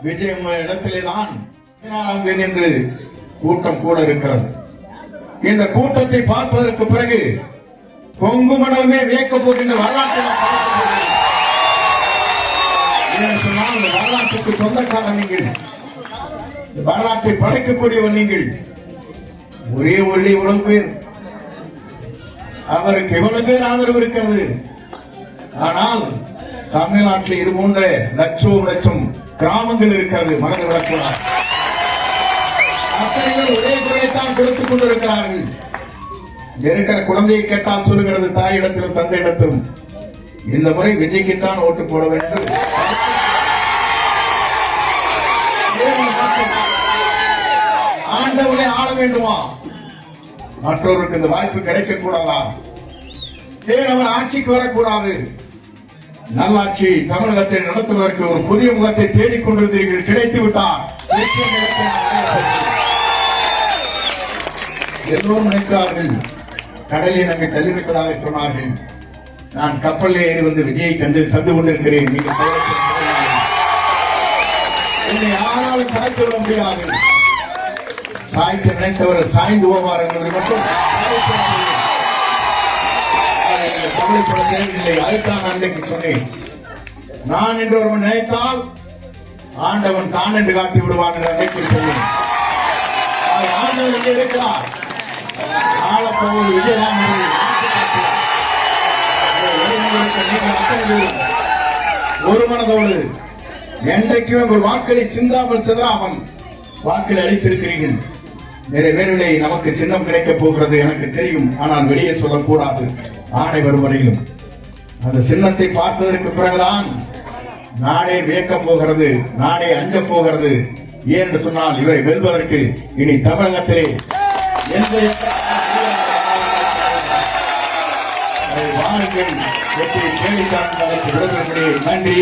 விஜயம் இடத்திலேதான் 14ஆம் தேதி என்று கூட்டம் கூட இருக்கிறது. இந்த கூட்டத்தை பார்ப்பதற்கு பிறகு கொங்கு மண்டலமே வியக்க போகின்ற வரலாற்றுக்கு சொந்தக்காரன் நீங்கள், வரலாற்றை படைக்கக்கூடியவர் நீங்கள். ஒரே ஒளி இவ்வளவு பேர், அவருக்கு இவ்வளவு பேர் ஆதரவு இருக்கிறது. ஆனால் தமிழ்நாட்டில் இது போன்ற லட்சம் கிராமங்கள் இருக்கிறது. மனதை விடக்கூடாது. அத்தனைகள் ஒரே குறையைத்தான் கொடுத்துக் கொண்டிருக்கிறார்கள். இருக்கிற குழந்தையை கேட்டால் சொல்லுகிறது தாயிடத்திலும் தந்தையிடத்திலும் இந்த முறை விஜய்க்குத்தான் ஓட்டு போட வேண்டும். ஆண்டவனை ஆள வேண்டுமா? மற்றவருக்கு இந்த வாய்ப்பு கிடைக்க கூடாதா? ஏன் அவர் ஆட்சிக்கு வரக்கூடாது? நல்லாட்சி தமிழகத்தை நடத்துவதற்கு ஒரு புதிய முகத்தை தேடிக்கொண்டிருந்தீர்கள், கிடைத்து விட்டார். எல்லோரும் நினைக்கிறார்கள் கடலில் நம்மை தள்ளிவிட்டதாக சொன்னார்கள். நான் கப்பலில் ஏறி வந்து விஜயை சந்து கொண்டிருக்கிறேன். நீங்கள் என்னை யாராலும் சாய்த்து விட முடியாது. சாய்த்து நினைத்தவர்கள் சாய்ந்து போவார் என்பதை மட்டும் கவலைப்பட தேவையில்லை. அதைத்தான் அன்றைக்கு சொன்னேன். நான் என்று ஒருவன் நினைத்தால் ஆண்டவன் தான் என்று காட்டி விடுவான் என்று அன்றைக்கு சொன்னேன். ஆண்டவன் எங்கே இருக்கிறார்? ஆளப்போவது விஜயதான். ஒரு மனதோடு என்றைக்கும் உங்கள் வாக்களை சிந்தாமல் சிதறாமல் வாக்களை அளித்திருக்கிறீர்கள். நிறைவேறவில்லை. நமக்கு சின்னம் கிடைக்கப் போகிறது எனக்கு தெரியும். ஆனால் வெளியே சொல்லக்கூடாது. ஆணை வரும் வரையிலும் அந்த சின்னத்தை பார்த்ததற்கு பிறகுதான் நாடே வியக்கப் போகிறது, நாடே அஞ்ச போகிறது. ஏன் என்று சொன்னால் இவரை வெல்வதற்கு இனி தமிழகத்திலே எந்த வாருங்கள் வெற்றியை தேடித்தான் நன்றி.